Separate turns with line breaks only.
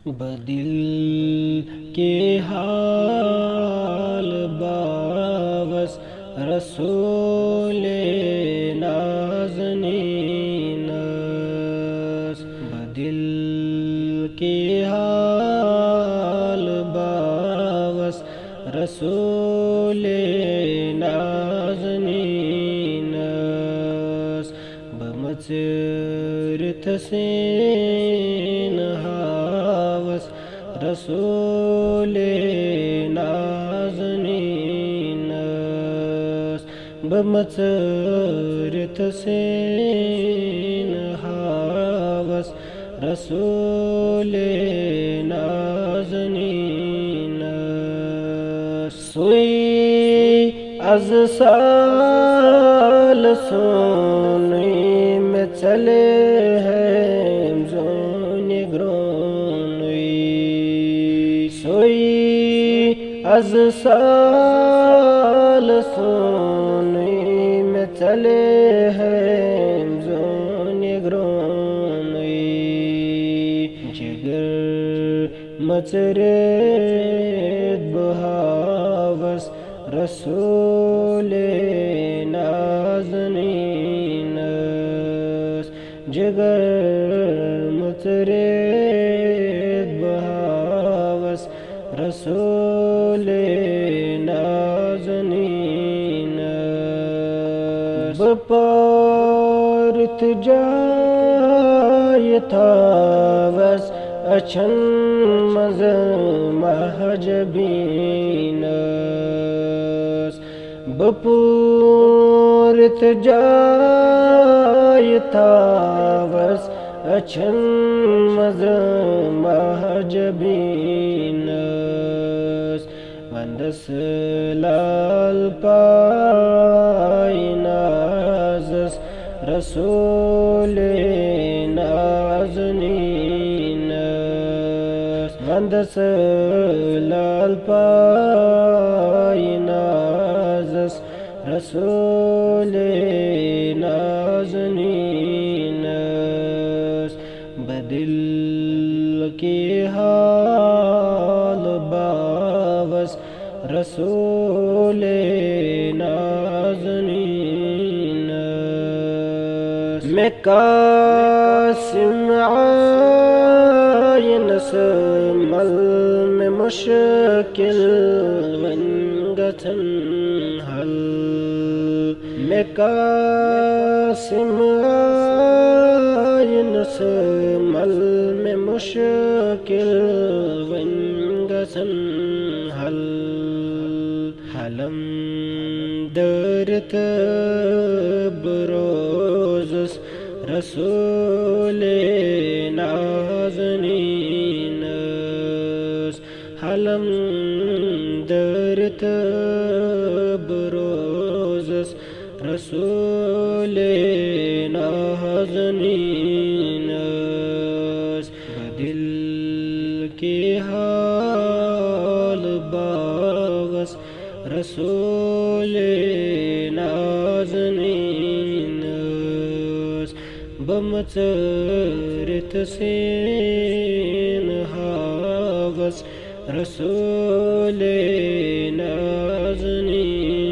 بدل کے حال باوس رسول نازنین بدل کے حال باوس رسول نازنین بمصر تسین ہاوس رسول نازنین بمصر تسین ہاوس رسول نازنین سوئی از سال سونی میں چلے ہیں زونی گرونی سوئی از سال سونی میں چلے ہیں زونی گرونی جگر مچرید بہاوس رسول نازنین جگر مطرید بہاوس رسول نازنین بپارت جای تاوس اچھن مز محجبین بپورت جای تاوس اچھن مز محجبین وندس لال پائی نازس رسول نازنین وندس لال پائی نازس رسول نازنین بدل کی حال باوس رسول نازنین میں قاسم عین سمل میں مشکل ونگتن حل میں قاسم عین سمل میں مشکل ونگتن حل حلم درت بروزس رسول نازنین حلم درت بروزس رسول نازنین بدل کی حال باوس رسول نازنین بمصر تسین ہاوس رسول نازنین